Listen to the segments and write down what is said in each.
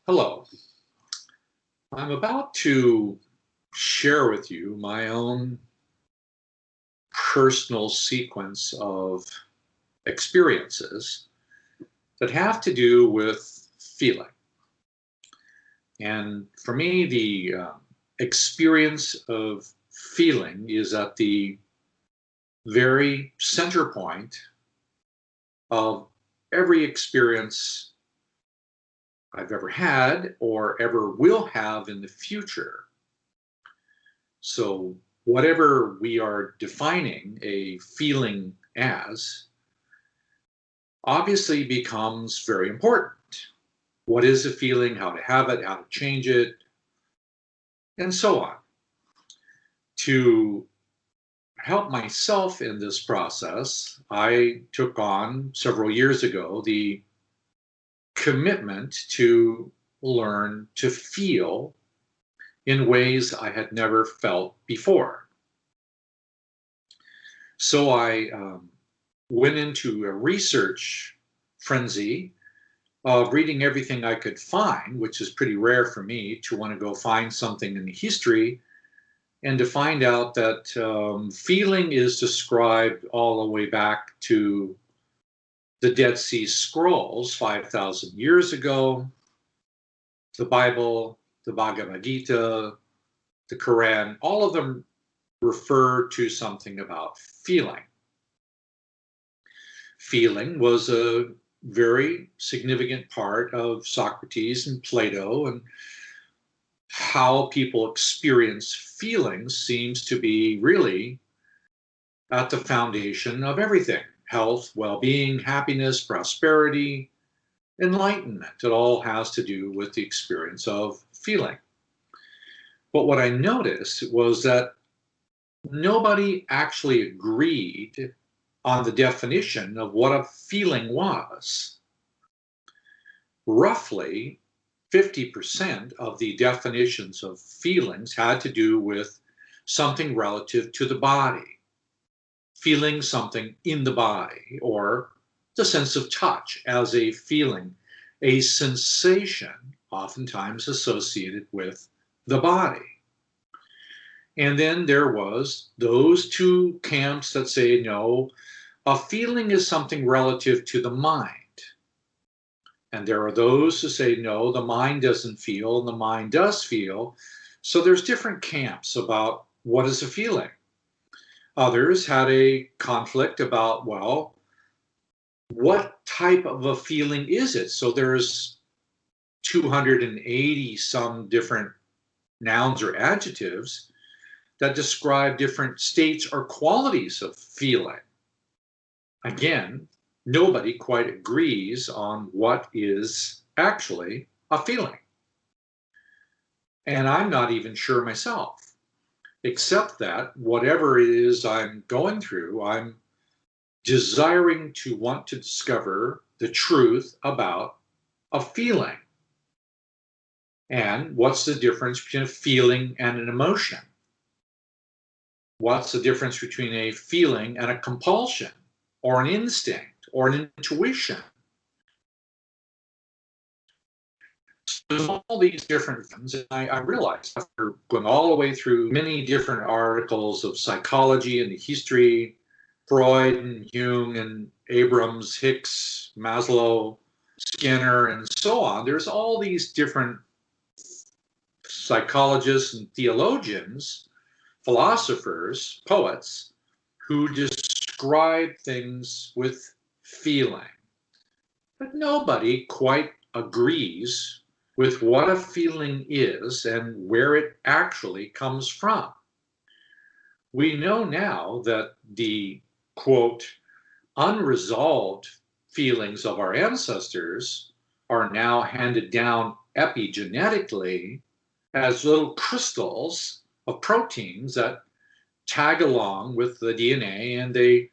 Hello. I'm about to share with you my own personal sequence of experiences that have to do with feeling. And for me, the experience of feeling is at the very center point of every experience I've ever had or ever will have in the future. So, whatever we are defining a feeling as obviously becomes very important. What is a feeling, how to have it, how to change it, and so on. To help myself in this process, I took on several years ago the commitment to learn to feel in ways I had never felt before. So I went into a research frenzy of reading everything I could find, which is pretty rare for me to want to go find something in the history and to find out that feeling is described all the way back to the Dead Sea Scrolls 5,000 years ago, the Bible, the Bhagavad Gita, the Quran, all of them refer to something about feeling. Feeling was a very significant part of Socrates and Plato, and how people experience feelings seems to be really at the foundation of everything: health, well-being, happiness, prosperity, enlightenment. It all has to do with the experience of feeling. But what I noticed was that nobody actually agreed on the definition of what a feeling was. Roughly 50% of the definitions of feelings had to do with something relative to the body, feeling something in the body, or the sense of touch as a feeling, a sensation oftentimes associated with the body. And then there was those two camps that say, no, a feeling is something relative to the mind. And there are those who say, no, the mind doesn't feel, and the mind does feel. So there's different camps about what is a feeling. Others had a conflict about, well, what type of a feeling is it? So there's 280 some different nouns or adjectives that describe different states or qualities of feeling. Again, nobody quite agrees on what is actually a feeling. And I'm not even sure myself, except that whatever it is I'm going through, I'm desiring to want to discover the truth about a feeling. And what's the difference between a feeling and an emotion? What's the difference between a feeling and a compulsion, or an instinct, or an intuition? There's all these different things, and I realized after going all the way through many different articles of psychology and the history, Freud and Jung and Abrams, Hicks, Maslow, Skinner, and so on, there's all these different psychologists and theologians, philosophers, poets, who describe things with feeling. But nobody quite agrees with what a feeling is and where it actually comes from. We know now that the, quote, unresolved feelings of our ancestors are now handed down epigenetically as little crystals of proteins that tag along with the DNA, and they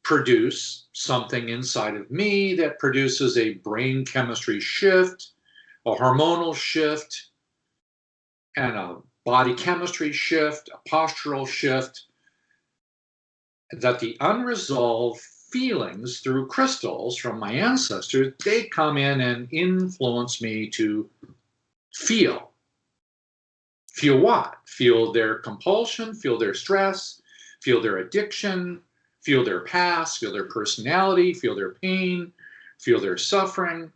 produce something inside of me that produces a brain chemistry shift, a hormonal shift, and a body chemistry shift, a postural shift, that the unresolved feelings through crystals from my ancestors, they come in and influence me to feel. Feel what? Feel their compulsion, feel their stress, feel their addiction, feel their past, feel their personality, feel their pain, feel their suffering.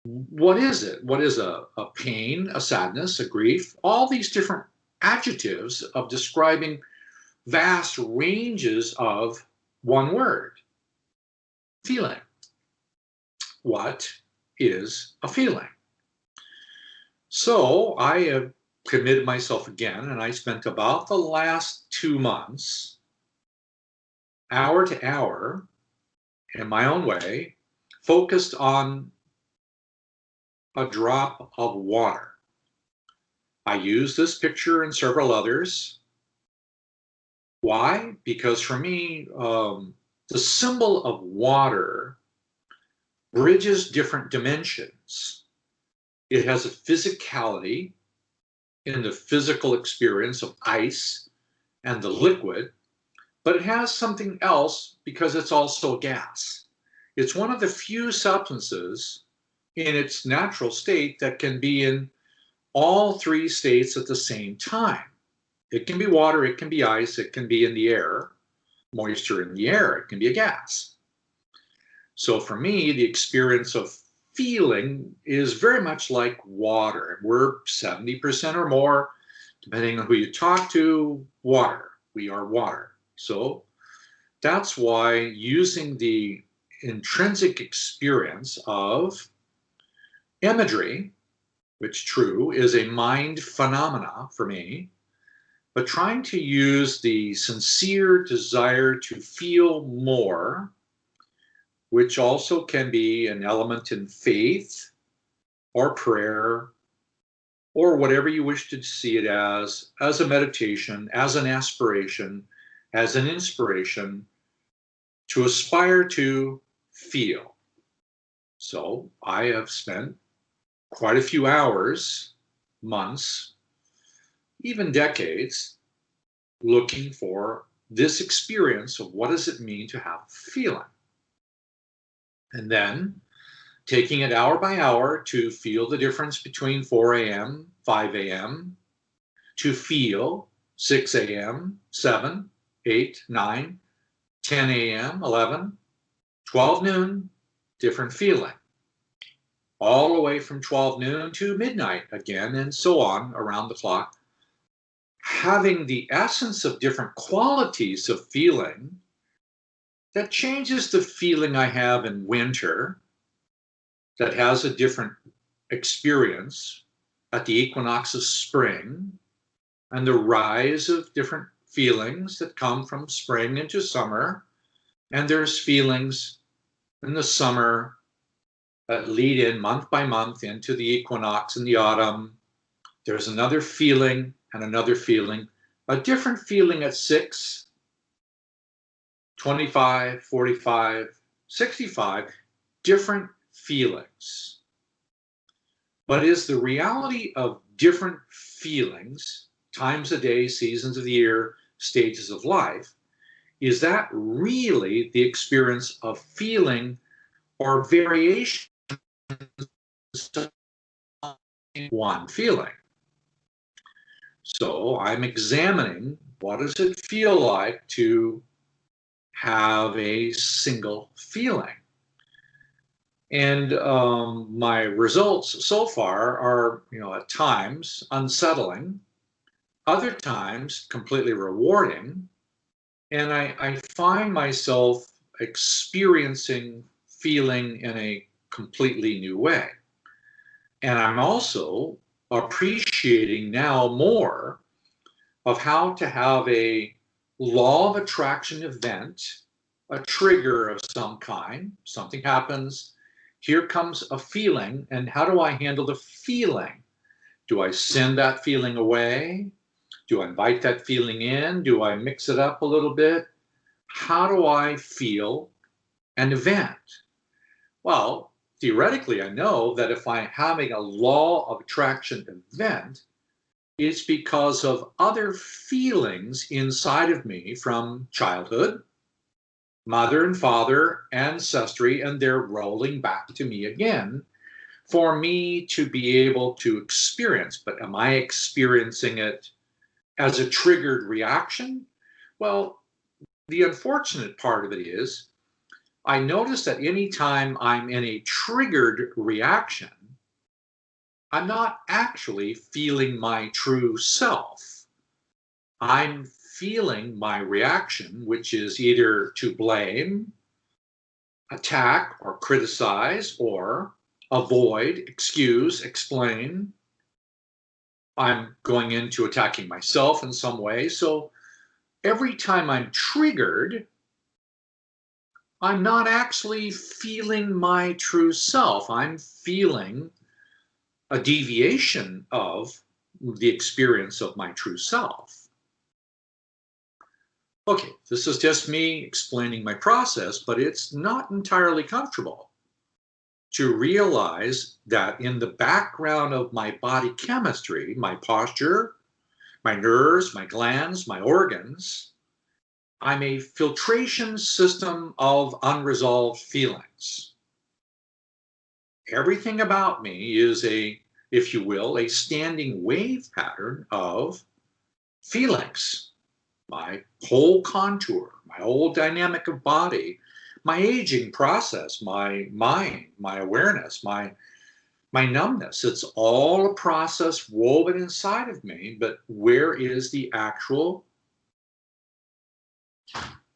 What is it? What is a pain, a sadness, a grief? All these different adjectives of describing vast ranges of one word, feeling. What is a feeling? So I have committed myself again, and I spent about the last 2 months, hour to hour, in my own way, focused on a drop of water. I use this picture and several others. Why? Because for me, the symbol of water bridges different dimensions. It has a physicality in the physical experience of ice and the liquid, but it has something else because it's also a gas. It's one of the few substances in its natural state that can be in all three states at the same time. It can be water, it can be ice, it can be in the air, moisture in the air, it can be a gas. So for me, the experience of feeling is very much like water. We're 70% or more, depending on who you talk to, water. We are water. So that's why using the intrinsic experience of imagery, which true is a mind phenomena for me, but trying to use the sincere desire to feel more, which also can be an element in faith or prayer or whatever you wish to see it as a meditation, as an aspiration, as an inspiration to aspire to feel. So I have spent quite a few hours, months, even decades, looking for this experience of what does it mean to have feeling. And then taking it hour by hour to feel the difference between 4 a.m., 5 a.m., to feel 6 a.m., 7, 8, 9, 10 a.m., 11, 12 noon, different feeling. All the way from 12 noon to midnight again, and so on around the clock. Having the essence of different qualities of feeling that changes the feeling I have in winter, that has a different experience at the equinox of spring, and the rise of different feelings that come from spring into summer. And there's feelings in the summer that lead in month by month into the equinox in the autumn. There's another feeling and another feeling, a different feeling at 6, 25, 45, 65, different feelings. But is the reality of different feelings, times of day, seasons of the year, stages of life, is that really the experience of feeling or variation of one feeling? So I'm examining what does it feel like to have a single feeling. And my results so far are, at times unsettling, other times completely rewarding. And I find myself experiencing feeling in a completely new way. And I'm also appreciating now more of how to have a law of attraction event, a trigger of some kind, something happens, here comes a feeling, and how do I handle the feeling? Do I send that feeling away? Do I invite that feeling in? Do I mix it up a little bit? How do I feel an event? Well, theoretically, I know that if I'm having a law of attraction event, it's because of other feelings inside of me from childhood, mother and father, ancestry, and they're rolling back to me again for me to be able to experience. But am I experiencing it as a triggered reaction? Well, the unfortunate part of it is I notice that anytime I'm in a triggered reaction, I'm not actually feeling my true self. I'm feeling my reaction, which is either to blame, attack, or criticize, or avoid, excuse, explain. I'm going into attacking myself in some way. So every time I'm triggered, I'm not actually feeling my true self. I'm feeling a deviation of the experience of my true self. Okay, this is just me explaining my process, but it's not entirely comfortable to realize that in the background of my body chemistry, my posture, my nerves, my glands, my organs, I'm a filtration system of unresolved feelings. Everything about me is a, if you will, a standing wave pattern of feelings. My whole contour, my whole dynamic of body, my aging process, my mind, my awareness, my numbness. It's all a process woven inside of me, but where is the actual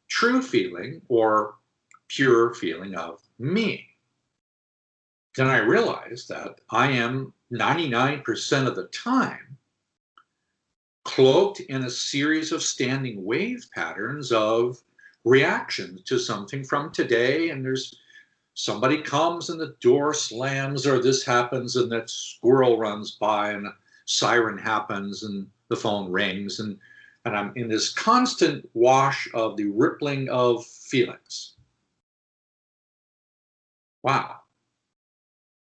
true feeling or pure feeling of me? Then I realized that I am 99% of the time cloaked in a series of standing wave patterns of reactions to something from today. And there's somebody comes and the door slams, or this happens and that squirrel runs by and a siren happens and the phone rings. And I'm in this constant wash of the rippling of feelings. Wow.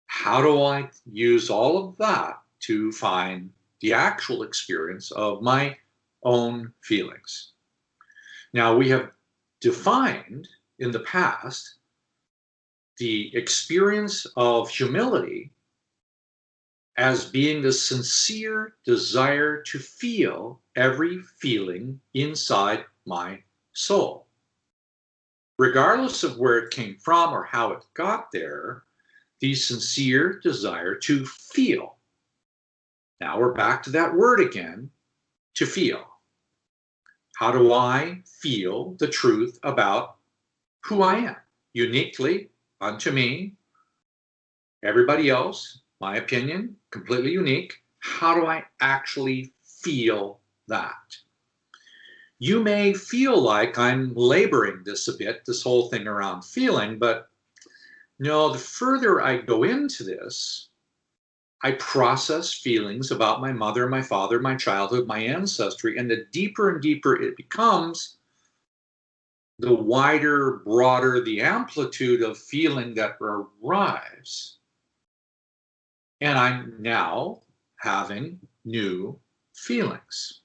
How do I use all of that to find the actual experience of my own feelings? Now, we have defined in the past the experience of humility as being the sincere desire to feel every feeling inside my soul. Regardless of where it came from or how it got there, the sincere desire to feel. Now we're back to that word again, to feel. How do I feel the truth about who I am? Uniquely unto me, everybody else, my opinion, completely unique. How do I actually feel that? You may feel like I'm laboring this a bit, this whole thing around feeling, but no, the further I go into this, I process feelings about my mother, my father, my childhood, my ancestry, and the deeper and deeper it becomes, the wider, broader the amplitude of feeling that arrives. And I'm now having new feelings.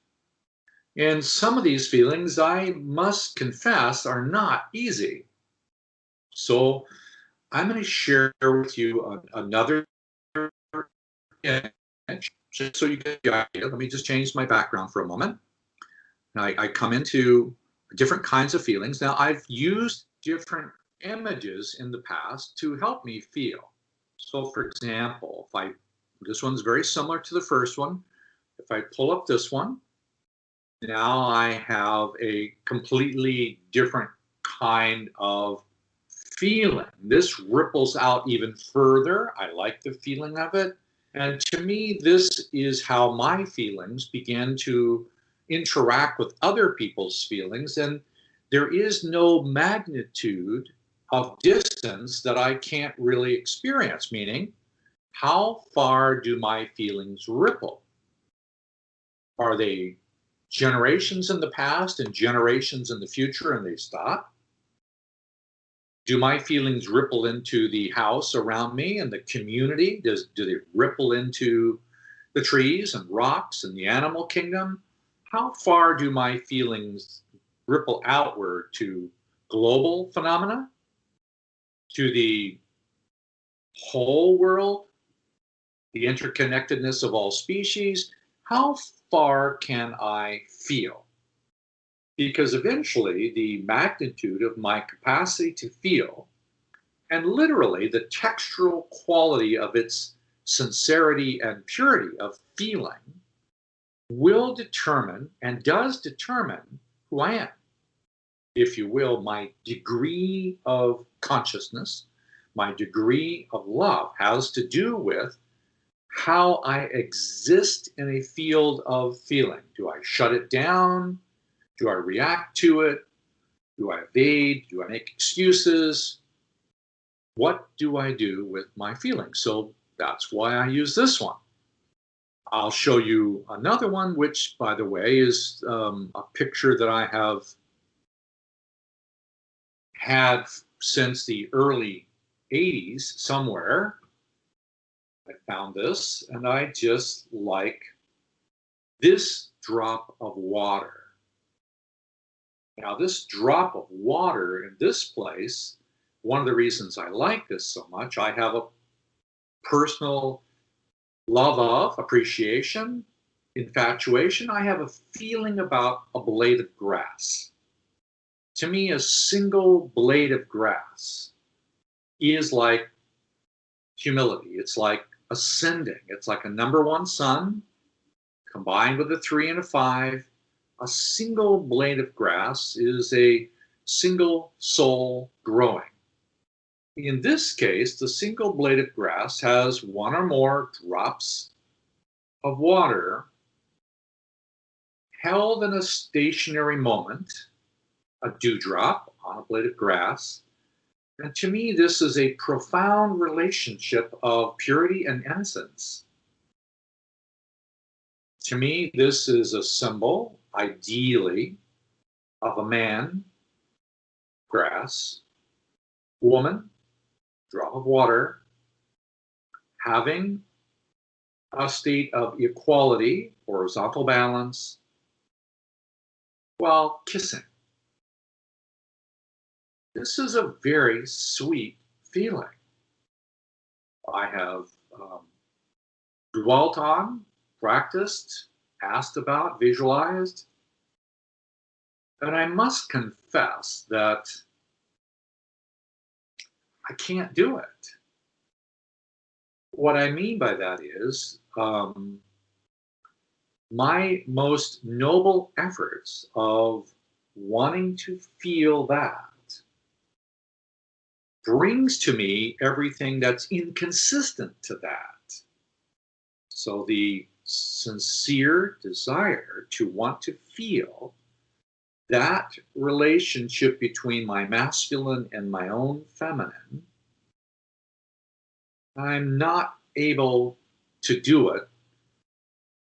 And some of these feelings, I must confess, are not easy. So I'm going to share with you another image, just so you get the idea. Let me just change my background for a moment. I come into different kinds of feelings. Now, I've used different images in the past to help me feel. So, for example, this one's very similar to the first one. If I pull up this one, now I have a completely different kind of feeling. This ripples out even further. I like the feeling of it. And to me, this is how my feelings begin to interact with other people's feelings. And there is no magnitude of distance that I can't really experience, meaning, how far do my feelings ripple? Are they generations in the past and generations in the future and they stop? Do my feelings ripple into the house around me and the community? Do they ripple into the trees and rocks and the animal kingdom? How far do my feelings ripple outward to global phenomena, to the whole world? the interconnectedness of all species, how far can I feel? Because eventually the magnitude of my capacity to feel, and literally the textural quality of its sincerity and purity of feeling, will determine and does determine who I am. If you will, my degree of consciousness, my degree of love has to do with how I exist in a field of feeling. Do I shut it down? Do I react to it? Do I evade? Do I make excuses? What do I do with my feelings? So that's why I use this one. I'll show you another one, which, by the way, is a picture that I have had since the early 80s somewhere. I found this, and I just like this drop of water. Now, this drop of water in this place, one of the reasons I like this so much, I have a personal love of, appreciation, infatuation. I have a feeling about a blade of grass. To me, a single blade of grass is like humility. It's like ascending. It's like a number one sun combined with a 3 and a 5. A single blade of grass is a single soul growing. In this case, the single blade of grass has one or more drops of water held in a stationary moment, a dewdrop on a blade of grass. And to me, this is a profound relationship of purity and innocence. To me, this is a symbol, ideally, of a man, grass, woman, drop of water, having a state of equality, horizontal balance, while kissing. This is a very sweet feeling. I have dwelt on, practiced, asked about, visualized, and I must confess that I can't do it. What I mean by that is my most noble efforts of wanting to feel that brings to me everything that's inconsistent to that. So the sincere desire to want to feel that relationship between my masculine and my own feminine, I'm not able to do it.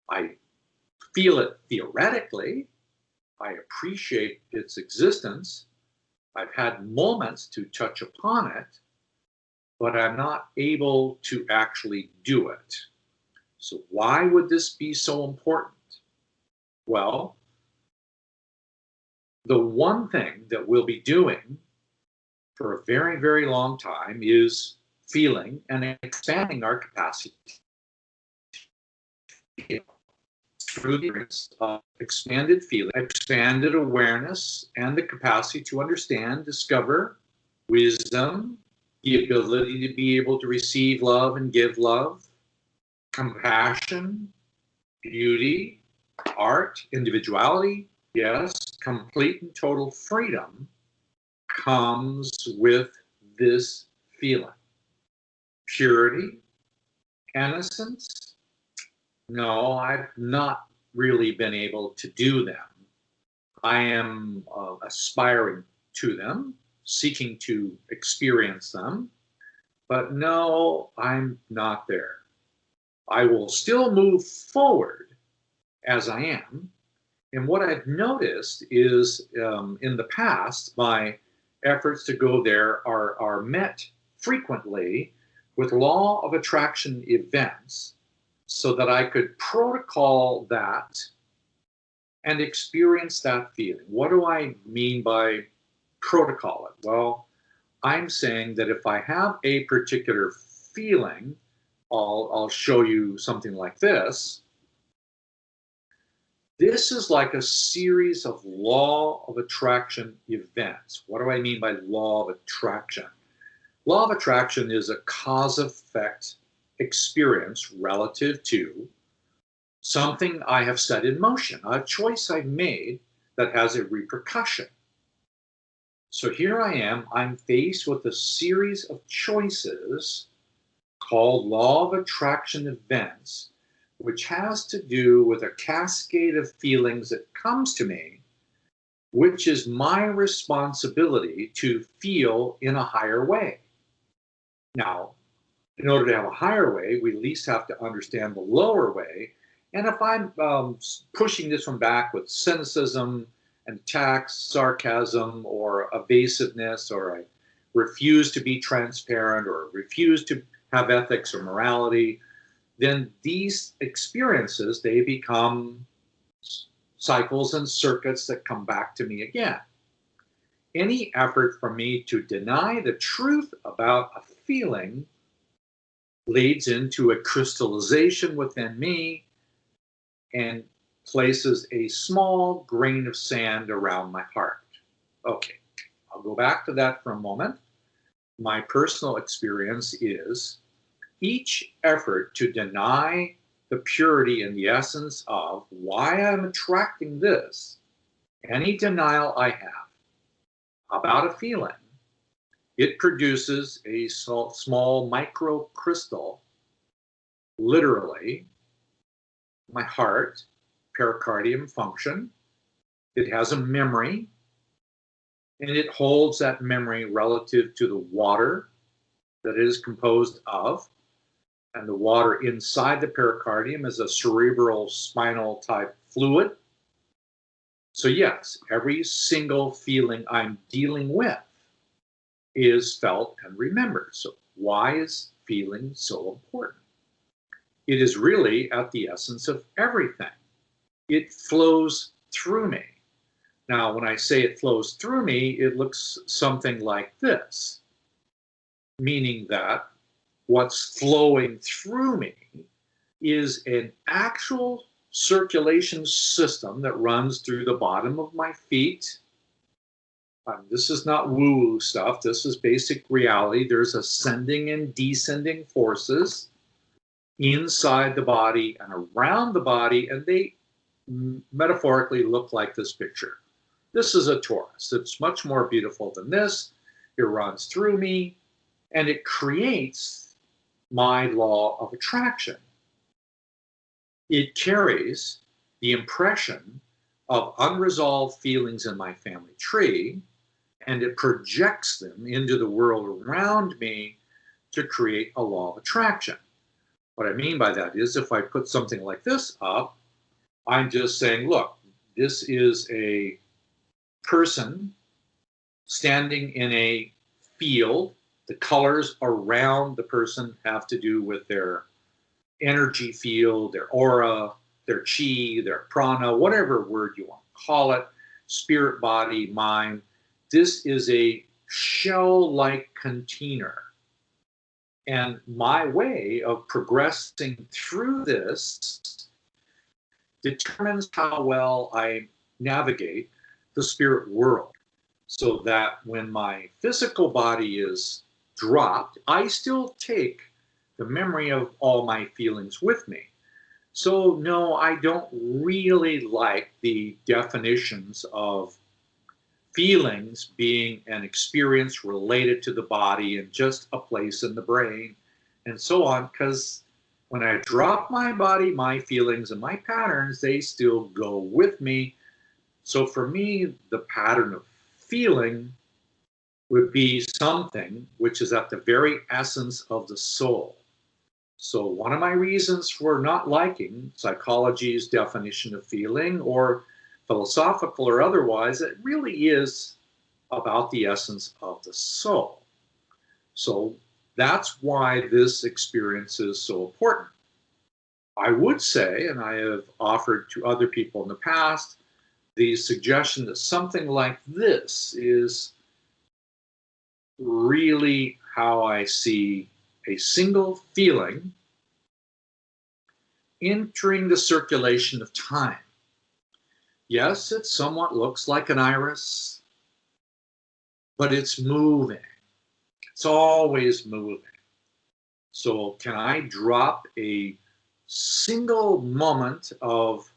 I feel it theoretically. I appreciate its existence. I've had moments to touch upon it, but I'm not able to actually do it. So why would this be so important? Well, the one thing that we'll be doing for a very, very long time is feeling and expanding our capacity to feel through the expanded feeling, expanded awareness, and the capacity to understand, discover, wisdom, the ability to be able to receive love and give love, compassion, beauty, art, individuality, yes, complete and total freedom comes with this feeling. Purity, innocence, no, I've not really been able to do them. I am aspiring to them, seeking to experience them, but no, I'm not there. I will still move forward as I am. And what I've noticed is in the past, my efforts to go there are met frequently with law of attraction events so that I could protocol that and experience that feeling. What do I mean by protocol it? Well, I'm saying that if I have a particular feeling I'll show you something like this. This is like a series of law of attraction events. What do I mean by law of attraction? Law of attraction is a cause-effect experience relative to something I have set in motion, a choice I've made that has a repercussion. So here I am, I'm faced with a series of choices called law of attraction events, which has to do with a cascade of feelings that comes to me, which is my responsibility to feel in a higher way. Now, in order to have a higher way, we at least have to understand the lower way. And if I'm pushing this one back with cynicism and attacks, sarcasm, or evasiveness, or I refuse to be transparent, or refuse to have ethics or morality, then these experiences, they become cycles and circuits that come back to me again. Any effort for me to deny the truth about a feeling leads into a crystallization within me and places a small grain of sand around my heart. Okay, I'll go back to that for a moment. My personal experience is each effort to deny the purity and the essence of why I'm attracting this, any denial I have about a feeling, it produces a small microcrystal, literally, my heart, pericardium function. It has a memory, and it holds that memory relative to the water that it is composed of. And the water inside the pericardium is a cerebral spinal type fluid. So yes, every single feeling I'm dealing with is felt and remembered. So why is feeling so important? It is really at the essence of everything. It flows through me. Now, when I say it flows through me, it looks something like this, meaning that what's flowing through me is an actual circulation system that runs through the bottom of my feet. This is not woo-woo stuff. This is basic reality. There's ascending and descending forces inside the body and around the body, and they metaphorically look like this picture. This is a torus. It's much more beautiful than this. It runs through me, and it creates my law of attraction. It carries the impression of unresolved feelings in my family tree, and it projects them into the world around me to create a law of attraction. What I mean by that is if I put something like this up, I'm just saying, look, this is a person standing in a field. The colors around the person have to do with their energy field, their aura, their chi, their prana, whatever word you want to call it, spirit, body, mind. This is a shell-like container. And my way of progressing through this determines how well I navigate the spirit world, so that when my physical body is dropped, I still take the memory of all my feelings with me. So no, I don't really like the definitions of feelings being an experience related to the body and just a place in the brain and so on, because when I drop my body, my feelings and my patterns, they still go with me. So for me, the pattern of feeling would be something which is at the very essence of the soul. So one of my reasons for not liking psychology's definition of feeling, or philosophical or otherwise, it really is about the essence of the soul. So that's why this experience is so important. I would say, and I have offered to other people in the past, the suggestion that something like this is really how I see a single feeling entering the circulation of time. Yes, it somewhat looks like an iris, but it's moving. It's always moving. So can I drop a single moment of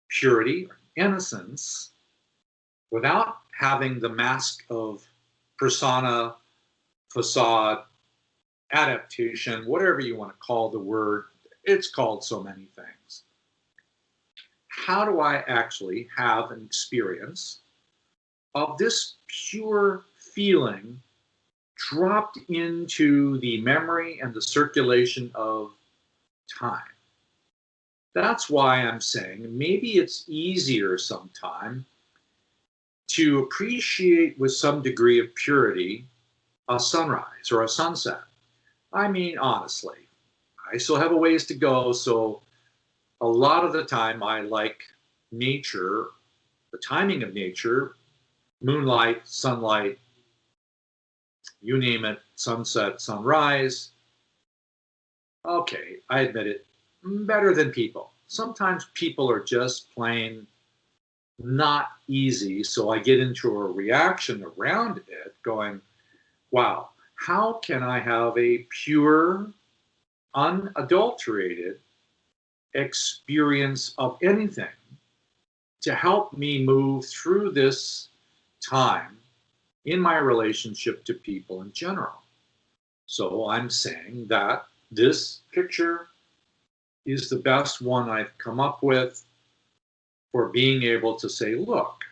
purity or innocence without having the mask of persona, facade, adaptation, whatever you want to call the word? It's called so many things. How do I actually have an experience of this pure feeling dropped into the memory and the circulation of time? That's why I'm saying maybe it's easier sometime to appreciate with some degree of purity a sunrise or a sunset. I mean, honestly, I still have a ways to go, so a lot of the time I like nature, the timing of nature, moonlight, sunlight, you name it, sunset, sunrise. Okay, I admit it, better than people. Sometimes people are just plain not easy, so I get into a reaction around it going, wow, how can I have a pure, unadulterated experience of anything to help me move through this time in my relationship to people in general? So I'm saying that this picture is the best one I've come up with for being able to say, look,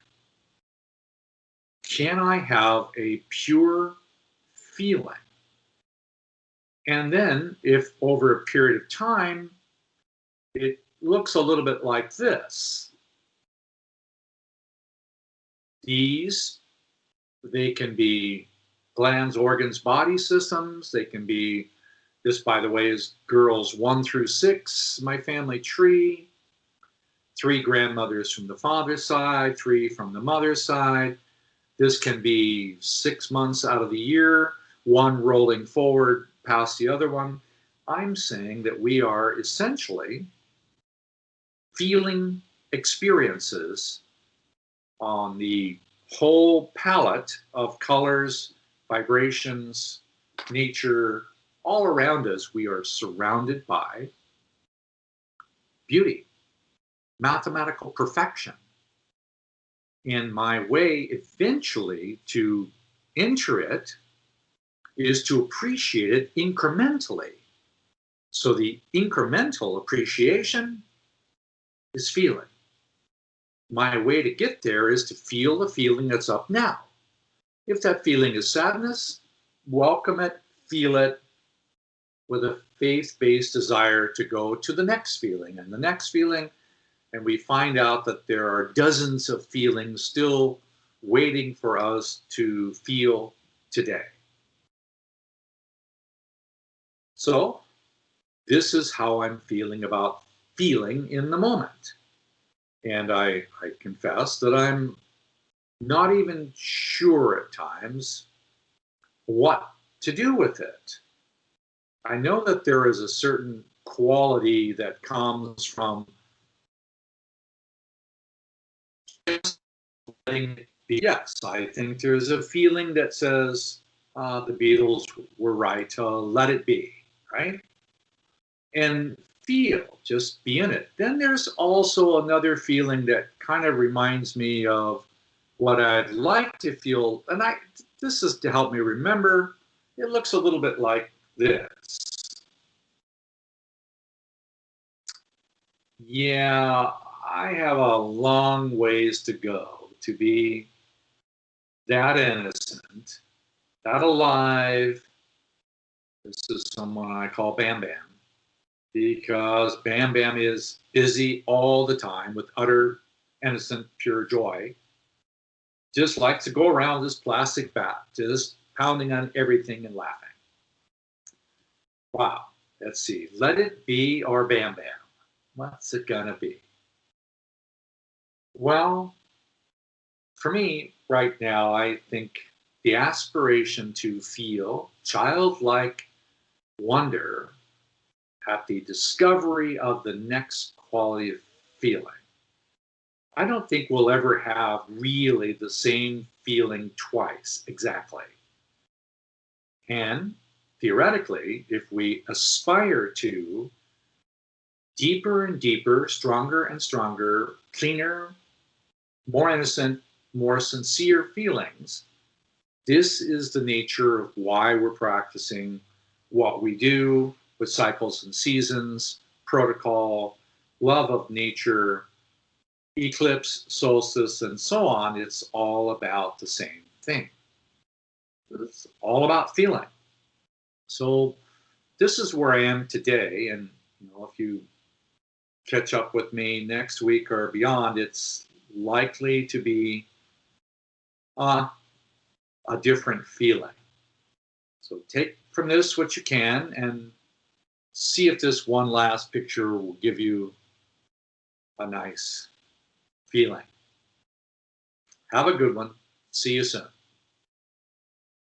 can I have a pure feeling? And then, if over a period of time, it looks a little bit like this, these, they can be glands, organs, body systems. They can be, this, by the way, is girls 1 through 6, my family tree. 3 grandmothers from the father's side, 3 from the mother's side. This can be 6 months out of the year, one rolling forward past the other one. I'm saying that we are essentially feeling experiences on the whole palette of colors, vibrations, nature, all around us. We are surrounded by beauty, mathematical perfection. And my way eventually to enter it is to appreciate it incrementally. So the incremental appreciation is feeling. My way to get there is to feel the feeling that's up now. If that feeling is sadness, welcome it, feel it with a faith-based desire to go to the next feeling and the next feeling. And we find out that there are dozens of feelings still waiting for us to feel today. So this is how I'm feeling about feeling in the moment. And I confess that I'm not even sure at times what to do with it. I know that there is a certain quality that comes from letting it be. Yes, I think there's a feeling that says the Beatles were right to let it be, right? And feel, just be in it. Then there's also another feeling that kind of reminds me of what I'd like to feel, and this is to help me remember. It looks a little bit like this. Yeah, I have a long ways to go to be that innocent, that alive. This is someone I call Bam Bam, because Bam Bam is busy all the time with utter innocent, pure joy. Just likes to go around this plastic bat, just pounding on everything and laughing. Wow. Let's see. Let it be or Bam Bam. What's it gonna be? Well, for me right now, I think the aspiration to feel childlike wonder at the discovery of the next quality of feeling. I don't think we'll ever have really the same feeling twice exactly. And theoretically, if we aspire to deeper and deeper, stronger and stronger, cleaner, more innocent, more sincere feelings, this is the nature of why we're practicing what we do with cycles and seasons, protocol, love of nature, eclipse, solstice, and so on. It's all about the same thing. It's all about feeling. So this is where I am today, and if you catch up with me next week or beyond, it's likely to be a different feeling. So take from this what you can and see if this one last picture will give you a nice feeling. Have a good one. See you soon.